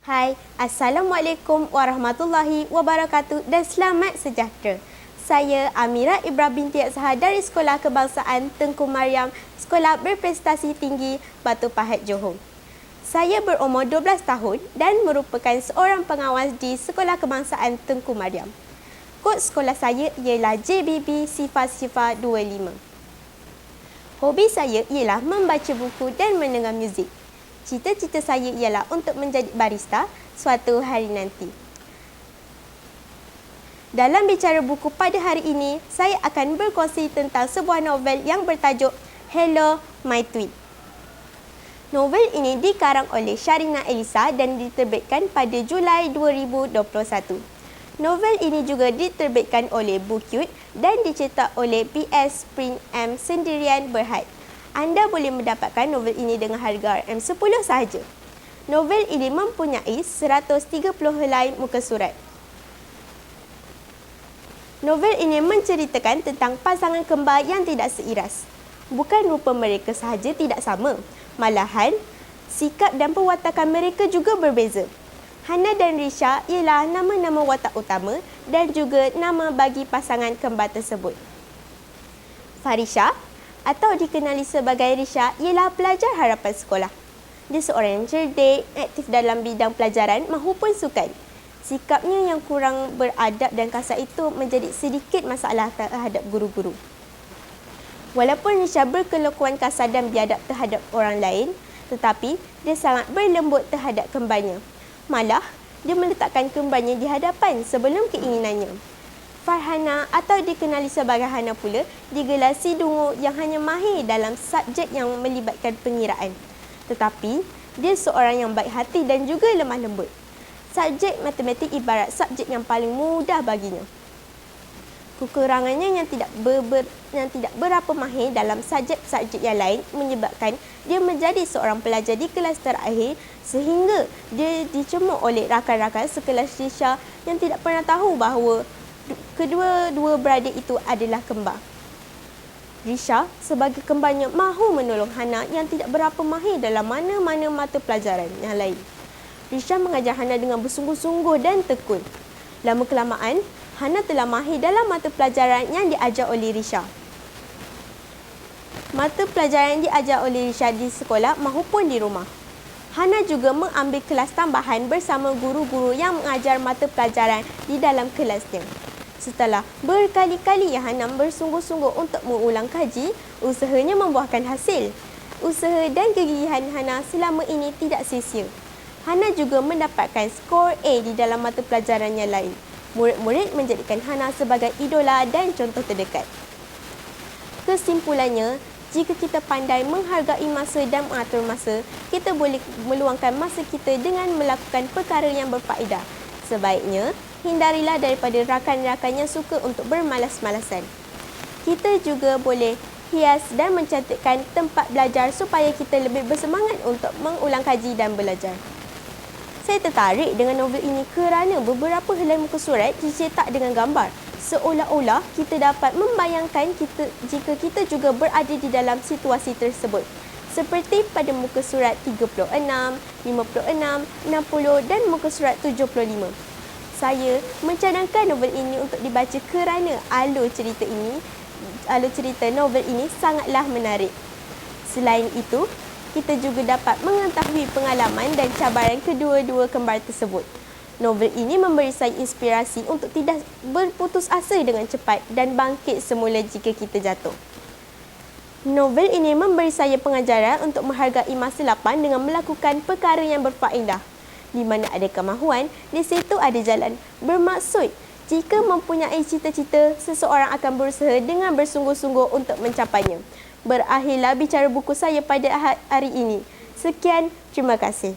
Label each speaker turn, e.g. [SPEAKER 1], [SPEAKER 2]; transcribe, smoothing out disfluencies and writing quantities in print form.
[SPEAKER 1] Hai, Assalamualaikum warahmatullahi wabarakatuh dan selamat sejahtera. Saya Amira Ibra binti Azhar dari Sekolah Kebangsaan Tengku Mariam, Sekolah Berprestasi Tinggi Batu Pahat, Johor. Saya berumur 12 tahun dan merupakan seorang pengawas di Sekolah Kebangsaan Tengku Mariam. Kod sekolah saya ialah JBB Sifa 25. Hobi saya ialah membaca buku dan mendengar muzik. Cita-cita saya ialah untuk menjadi barista suatu hari nanti. Dalam bicara buku pada hari ini, saya akan berkongsi tentang sebuah novel yang bertajuk Hello My Tweet. Novel ini dikarang oleh Sharina Elisa dan diterbitkan pada Julai 2021. Novel ini juga diterbitkan oleh Bookyut dan dicetak oleh PS Print M Sendirian Berhad. Anda boleh mendapatkan novel ini dengan harga RM10 sahaja. Novel ini mempunyai 130 helai muka surat. Novel ini menceritakan tentang pasangan kembar yang tidak seiras. Bukan rupa mereka sahaja tidak sama, malahan sikap dan perwatakan mereka juga berbeza. Hana dan Risha ialah nama-nama watak utama dan juga nama bagi pasangan kembar tersebut. Farisha atau dikenali sebagai Risha ialah pelajar harapan sekolah. Dia seorang yang cerdik, aktif dalam bidang pelajaran mahupun sukan. Sikapnya yang kurang beradab dan kasar itu menjadi sedikit masalah terhadap guru-guru. Walaupun Risha berkelakuan kasar dan biadab terhadap orang lain, tetapi dia sangat berlembut terhadap kembarnya. Malah, dia meletakkan kembarnya di hadapan sebelum keinginannya. Farhana atau dikenali sebagai Hana pula digelar si dungu yang hanya mahir dalam subjek yang melibatkan pengiraan. Tetapi, dia seorang yang baik hati dan juga lemah lembut. Subjek matematik ibarat subjek yang paling mudah baginya. Kekurangannya yang tidak berapa mahir dalam subjek-subjek yang lain menyebabkan dia menjadi seorang pelajar di kelas terakhir sehingga dia dicemooh oleh rakan-rakan sekelas Risha yang tidak pernah tahu bahawa kedua-dua beradik itu adalah kembar. Risha sebagai kembarnya mahu menolong Hana yang tidak berapa mahir dalam mana-mana mata pelajaran yang lain. Risha mengajar Hana dengan bersungguh-sungguh dan tekun. Lama-kelamaan, Hana telah mahir dalam mata pelajaran yang diajar oleh Risha. Mata pelajaran yang diajar oleh Risha di sekolah mahupun di rumah. Hana juga mengambil kelas tambahan bersama guru-guru yang mengajar mata pelajaran di dalam kelasnya. Setelah berkali-kali Hana bersungguh-sungguh untuk mengulang kaji, usahanya membuahkan hasil. Usaha dan kegigihan Hana selama ini tidak sia-sia. Hana juga mendapatkan skor A di dalam mata pelajaran yang lain. Murid-murid menjadikan Hana sebagai idola dan contoh terdekat. Kesimpulannya, jika kita pandai menghargai masa dan mengatur masa, kita boleh meluangkan masa kita dengan melakukan perkara yang berfaedah. Sebaiknya, hindarilah daripada rakan-rakan yang suka untuk bermalas-malasan. Kita juga boleh hias dan mencantikkan tempat belajar supaya kita lebih bersemangat untuk mengulang kaji dan belajar. Saya tertarik dengan novel ini kerana beberapa helai muka surat dicetak dengan gambar. Seolah-olah kita dapat membayangkan jika kita juga berada di dalam situasi tersebut. Seperti pada muka surat 36, 56, 60 dan muka surat 75. Saya mencadangkan novel ini untuk dibaca kerana alur cerita novel ini sangatlah menarik. Selain itu, kita juga dapat mengetahui pengalaman dan cabaran kedua-dua kembar tersebut. Novel ini memberi saya inspirasi untuk tidak berputus asa dengan cepat dan bangkit semula jika kita jatuh. Novel ini memberi saya pengajaran untuk menghargai masa lapan dengan melakukan perkara yang berfaedah. Di mana ada kemahuan, di situ ada jalan. Bermaksud, jika mempunyai cita-cita, seseorang akan berusaha dengan bersungguh-sungguh untuk mencapainya. Berakhirlah bicara buku saya pada hari ini. Sekian, terima kasih.